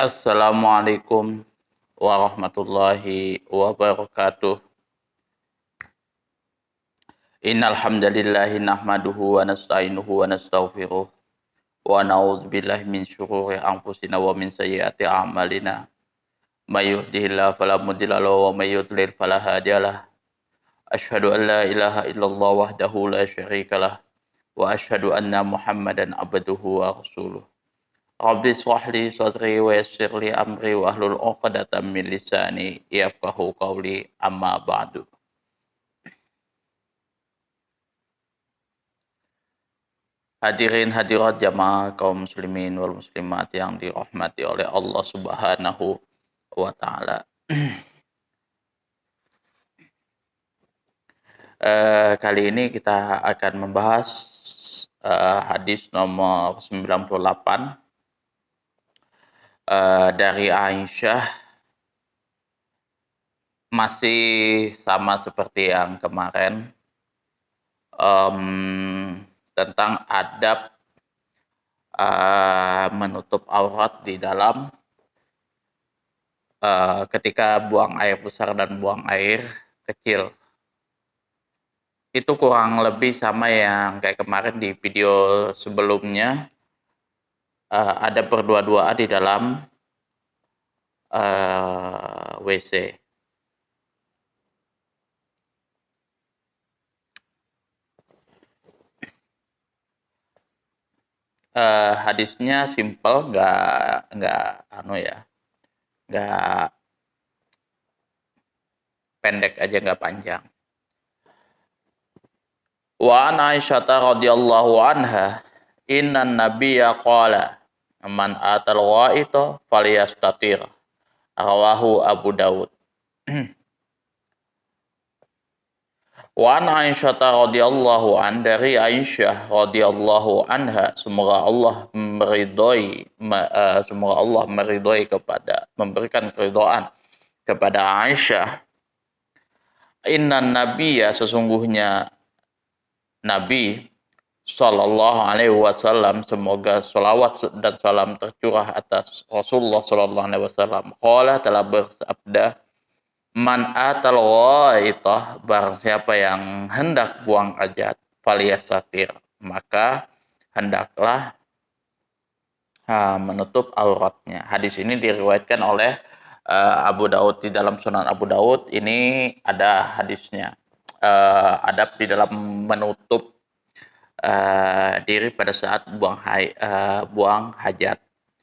Assalamualaikum warahmatullahi wabarakatuh. Innal hamdalillahi nahmaduhu wa nasta'inuhu wa nastaghfiruh wa na'udzubillahi min syururi anfusina wa min sayyiati a'malina. May yahdihillahu fala mudilla lahu wa may yudlil fala hadiyalah. Asyhadu an la ilaha illallah wahdahu la syarikalah wa asyhadu anna Muhammadan abduhu wa rasuluh. Rabbi shrah li sadri wa yassir li amri wa hlul 'uqdatam min lisani yafqahu qawli amma ba'du. Hadirin hadirat jamaah kaum muslimin wal muslimat yang dirahmati oleh Allah Subhanahu wa taala. Kali ini kita akan membahas hadis nomor 98 dari Aisyah, masih sama seperti yang kemarin, tentang adab menutup aurat di dalam ketika buang air besar dan buang air kecil. Itu kurang lebih sama yang kayak kemarin di video sebelumnya. Ada berdua-duaan di dalam WC. Hadisnya simple, nggak pendek aja, nggak panjang. Wa an Aisyah radhiyallahu anha innan nabiyya qala man atal ghaita falyastatir, rawahu Abu Dawud. Wa an Aisyah radhiyallahu an, dari Aisyah radhiyallahu anha, semoga Allah meridhoi kepada, memberikan keridhaan kepada Aisyah. Innan nabiyya, sesungguhnya Nabi Sallallahu Alaihi Wasallam, semoga salawat dan salam tercurah atas Rasulullah Sallallahu Alaihi Wasallam, qala, telah bersabda, man atal ghaitah, barang siapa yang hendak buang hajat, falyastatir, maka hendaklah menutup auratnya. Hadis ini diriwayatkan oleh Abu Daud. Di dalam Sunan Abu Daud ini ada hadisnya, adab di dalam menutup diri pada saat buang hajat.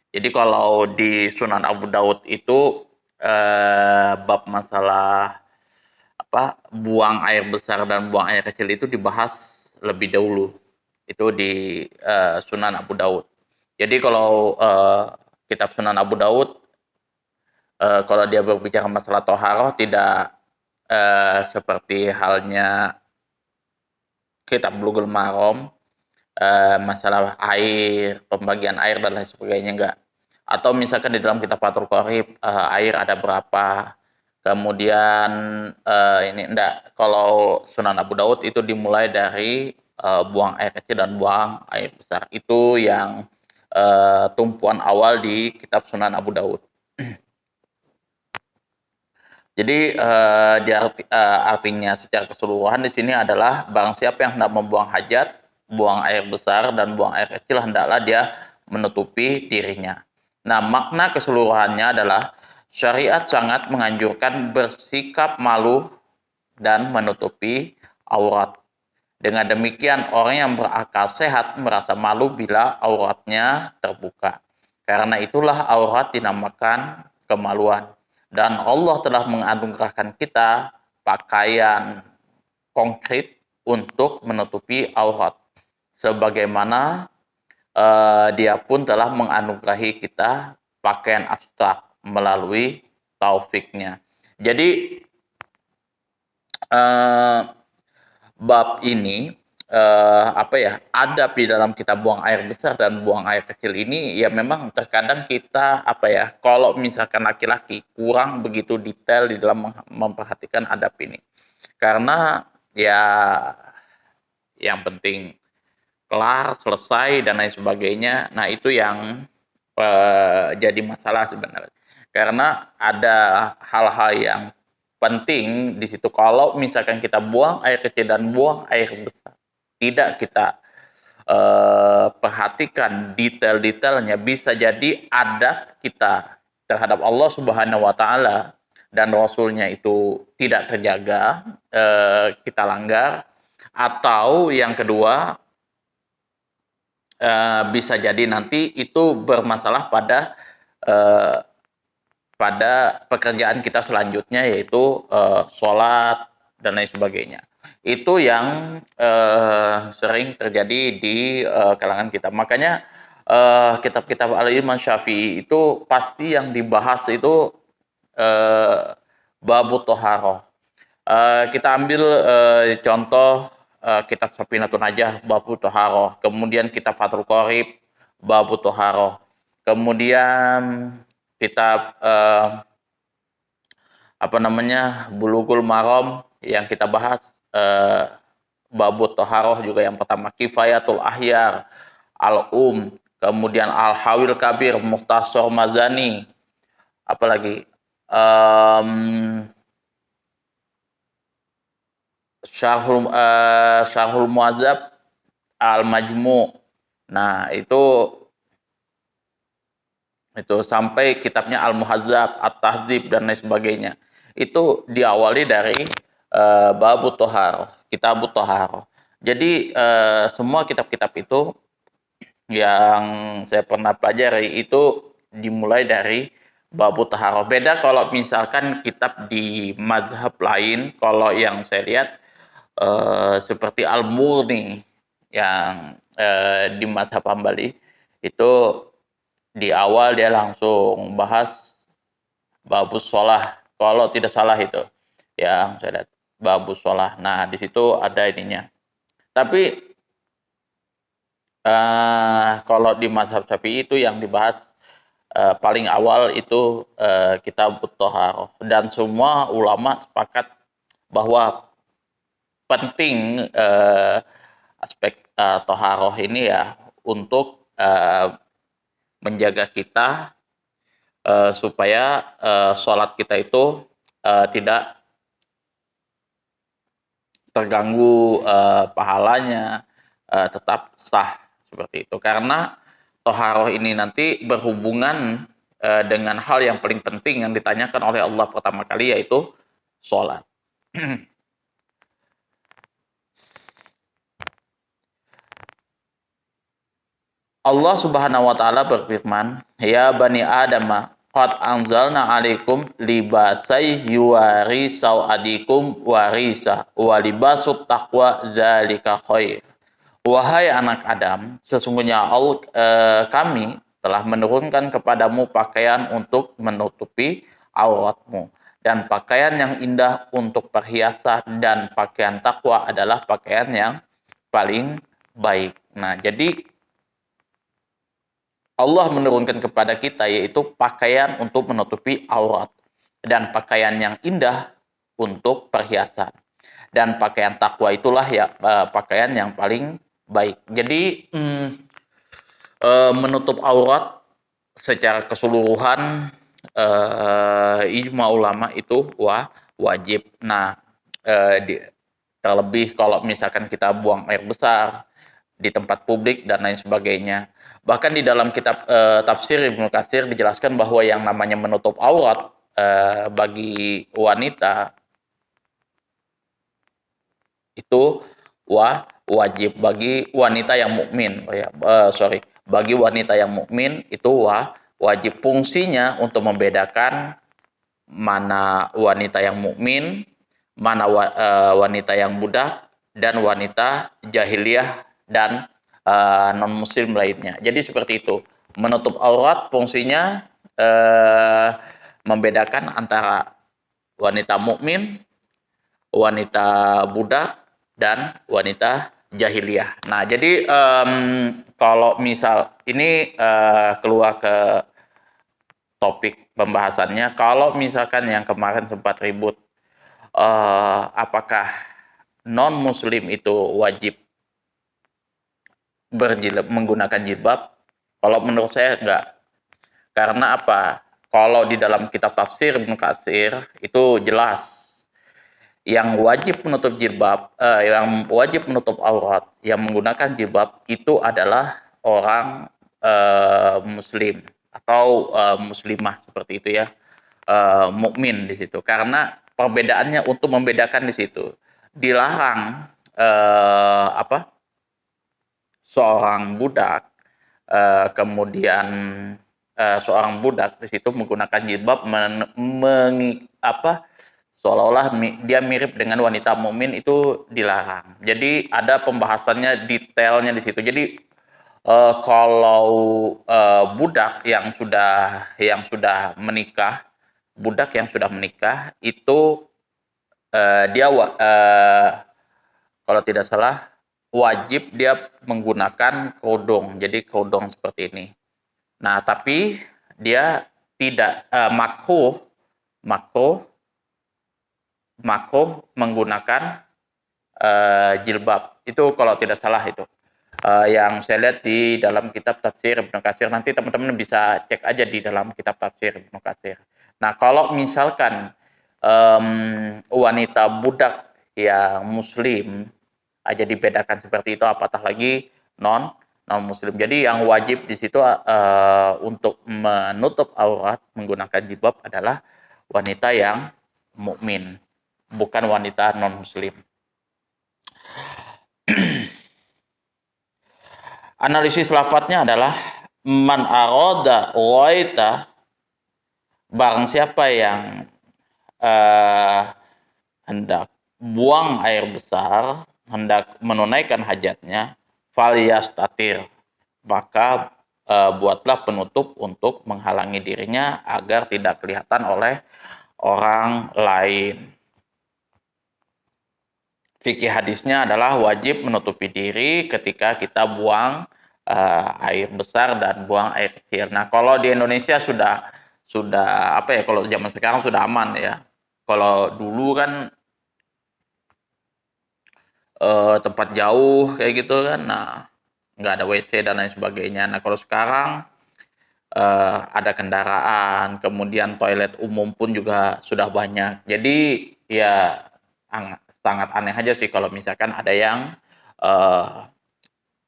Jadi kalau di Sunan Abu Daud itu bab masalah buang air besar dan buang air kecil itu dibahas lebih dahulu. Itu di Sunan Abu Daud. Jadi kalau kitab Sunan Abu Daud, kalau dia berbicara masalah toharoh, tidak seperti halnya kitab Bulughul Maram, masalah air, pembagian air dan lain sebagainya, enggak. Atau misalkan di dalam kitab Fathul Qorib, air ada berapa, kemudian ini enggak. Kalau Sunan Abu Daud itu dimulai dari buang air kecil dan buang air besar. Itu yang tumpuan awal di kitab Sunan Abu Daud. Jadi artinya secara keseluruhan di sini adalah barang siapa yang hendak membuang hajat, buang air besar dan buang air kecil, hendaklah dia menutupi dirinya. Nah, makna keseluruhannya adalah syariat sangat menganjurkan bersikap malu dan menutupi aurat. Dengan demikian, orang yang berakal sehat merasa malu bila auratnya terbuka. Karena itulah aurat dinamakan kemaluan. Dan Allah telah menganugerahkan kita pakaian konkret untuk menutupi aurat. Sebagaimana dia pun telah menganugerahi kita pakaian abstrak melalui taufiknya. Jadi bab ini adab di dalam kita buang air besar dan buang air kecil ini, ya memang terkadang kita kalau misalkan laki-laki kurang begitu detail di dalam memperhatikan adab ini, karena ya yang penting kelar, selesai dan lain sebagainya. Nah, itu yang jadi masalah sebenarnya. Karena ada hal-hal yang penting di situ. Kalau misalkan kita buang air kecil dan buang air besar, tidak kita perhatikan detail-detailnya, bisa jadi adab kita terhadap Allah Subhanahu wa taala dan rasulnya itu tidak terjaga, kita langgar, atau yang kedua bisa jadi nanti itu bermasalah eh, pada pekerjaan kita selanjutnya, yaitu sholat dan lain sebagainya. Itu yang sering terjadi di kalangan kita. Makanya kitab-kitab Al-Imam Syafi'i itu pasti yang dibahas itu babu toharoh. Kita ambil contoh kitab Safinatun Najah babu toharoh, kemudian kitab Fathul Qorib babu toharoh, kemudian kitab apa namanya Bulughul Maram yang kita bahas babu toharoh juga yang pertama, Kifayatul Ahyar, kemudian Al-Hawil Kabir, Mukhtasar Mazani, apalagi Syarhul Muadzab, Al-Majmu'. Nah, itu sampai kitabnya Al-Muhadzab, At-Tahdzib dan lain sebagainya. Itu diawali dari Babut Tohar, Kitabut Tohar. Jadi semua kitab-kitab itu yang saya pernah pelajari itu dimulai dari Babut Tohar. Beda kalau misalkan kitab di madhab lain, kalau yang saya lihat seperti Al-Murni yang di madhab Hambali itu di awal dia langsung bahas babus sholah, kalau tidak salah itu yang saya lihat babus sholah. Nah di situ ada ininya. Tapi kalau di madhab Syafi'i itu yang dibahas paling awal itu kitab Toharoh, dan semua ulama sepakat bahwa penting aspek toharoh ini ya untuk menjaga kita supaya sholat kita itu tidak terganggu pahalanya, tetap sah seperti itu. Karena toharoh ini nanti berhubungan dengan hal yang paling penting yang ditanyakan oleh Allah pertama kali, yaitu sholat. Allah Subhanahu wa taala berfirman, "Ya bani Adam, qad anzalna 'alaikum libasai yuwari sau'adikum warisa wa libasut taqwa dzalika khair." Wahai anak Adam, sesungguhnya kami telah menurunkan kepadamu pakaian untuk menutupi auratmu, dan pakaian yang indah untuk perhiasan, dan pakaian takwa adalah pakaian yang paling baik. Nah, jadi Allah menurunkan kepada kita yaitu pakaian untuk menutupi aurat, dan pakaian yang indah untuk perhiasan, dan pakaian takwa itulah ya pakaian yang paling baik. Jadi menutup aurat secara keseluruhan ijma ulama itu wajib. Nah terlebih kalau misalkan kita buang air besar di tempat publik dan lain sebagainya. Bahkan di dalam kitab tafsir Ibnu Katsir dijelaskan bahwa yang namanya menutup aurat bagi wanita itu wajib bagi wanita yang mukmin. Bagi wanita yang mukmin itu wajib. Fungsinya untuk membedakan mana wanita yang mukmin, mana wanita yang budak, dan wanita jahiliyah dan non muslim lainnya. Jadi seperti itu. Menutup aurat fungsinya membedakan antara wanita mukmin, wanita budak, dan wanita jahiliyah. Nah, jadi kalau misal ini keluar ke topik pembahasannya, kalau misalkan yang kemarin sempat ribut, apakah non muslim itu wajib menggunakan jilbab? Kalau menurut saya enggak. Karena apa? Kalau di dalam kitab tafsir Ibnu Katsir itu jelas yang wajib menutup jilbab, yang wajib menutup aurat, yang menggunakan jilbab itu adalah orang muslim atau muslimah seperti itu ya, mukmin di situ. Karena perbedaannya untuk membedakan di situ dilarang apa seorang budak kemudian seorang budak di situ menggunakan jilbab apa seolah-olah dia mirip dengan wanita mukmin itu dilarang. Jadi ada pembahasannya detailnya di situ. Jadi kalau budak yang sudah menikah, budak yang sudah menikah itu dia kalau tidak salah wajib dia menggunakan kerudung. Jadi kerudung seperti ini. Nah, tapi dia tidak makruh makruh makruh menggunakan jilbab. Itu kalau tidak salah itu. Yang saya lihat di dalam kitab tafsir Ibnu Katsir, nanti teman-teman bisa cek aja di dalam kitab tafsir Ibnu Katsir. Nah, kalau misalkan wanita budak yang muslim aja dibedakan seperti itu, apatah lagi non muslim. Jadi yang wajib di situ untuk menutup aurat menggunakan jilbab adalah wanita yang mukmin, bukan wanita non muslim. Analisis lafadznya adalah man aroda waita, barang siapa yang hendak buang air besar, hendak menunaikan hajatnya, falyastatir, maka buatlah penutup untuk menghalangi dirinya agar tidak kelihatan oleh orang lain. Fikih hadisnya adalah wajib menutupi diri ketika kita buang air besar dan buang air kecil. Nah, kalau di Indonesia sudah apa ya? Kalau zaman sekarang sudah aman ya. Kalau dulu kan tempat jauh kayak gitu kan, nah nggak ada WC dan lain sebagainya. Nah, kalau sekarang ada kendaraan, kemudian toilet umum pun juga sudah banyak. Jadi ya sangat aneh aja sih kalau misalkan ada yang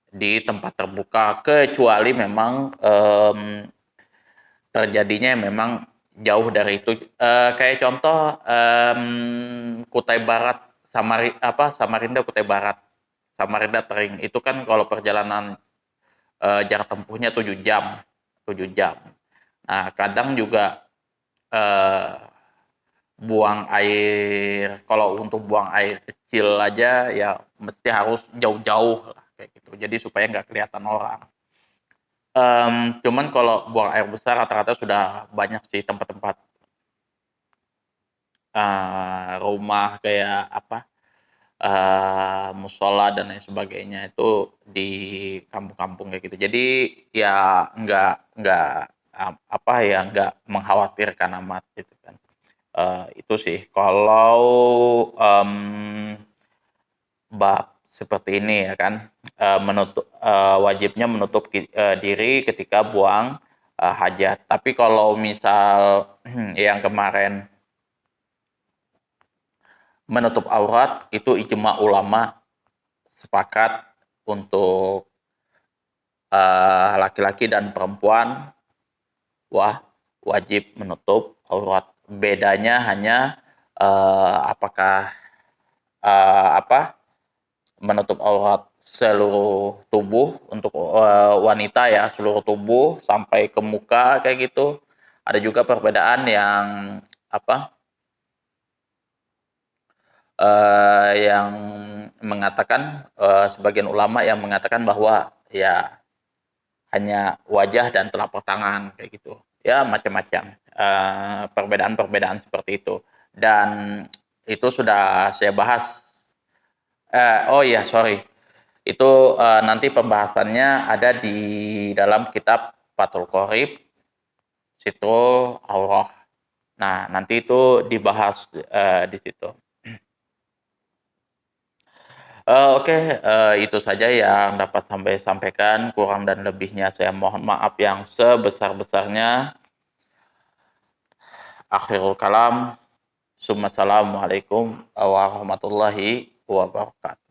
di tempat terbuka, kecuali memang terjadinya memang jauh dari itu. Kayak contoh Kutai Barat, Samarinda Kutai Barat, Samarinda Tering itu kan kalau perjalanan jarak tempuhnya 7 jam. 7 jam. Nah, kadang juga buang air, kalau untuk buang air kecil aja ya mesti harus jauh-jauh lah kayak gitu. Jadi supaya nggak kelihatan orang. Cuman kalau buang air besar rata-rata sudah banyak sih tempat-tempat rumah kayak apa musola dan lain sebagainya itu di kampung-kampung kayak gitu. Jadi ya nggak apa ya nggak mengkhawatirkan amat gitu kan. Itu sih kalau bab seperti ini ya kan, wajibnya menutup diri ketika buang hajat. Tapi kalau misal yang kemarin menutup aurat itu ijma ulama sepakat untuk laki-laki dan perempuan wajib menutup aurat. Bedanya hanya apakah menutup aurat seluruh tubuh untuk wanita ya, seluruh tubuh sampai ke muka kayak gitu. Ada juga perbedaan yang yang mengatakan sebagian ulama yang mengatakan bahwa ya hanya wajah dan telapak tangan kayak gitu. Ya macam-macam perbedaan-perbedaan seperti itu. Dan itu sudah saya bahas. Oh iya, sorry. Itu nanti pembahasannya ada di dalam kitab Fathul Qorib, Sitrul Aurah. Nah, nanti itu dibahas di situ. Oke, itu saja yang dapat sampaikan. Kurang dan lebihnya saya mohon maaf yang sebesar-besarnya. Akhirul kalam. Assalamualaikum warahmatullahi wabarakatuh.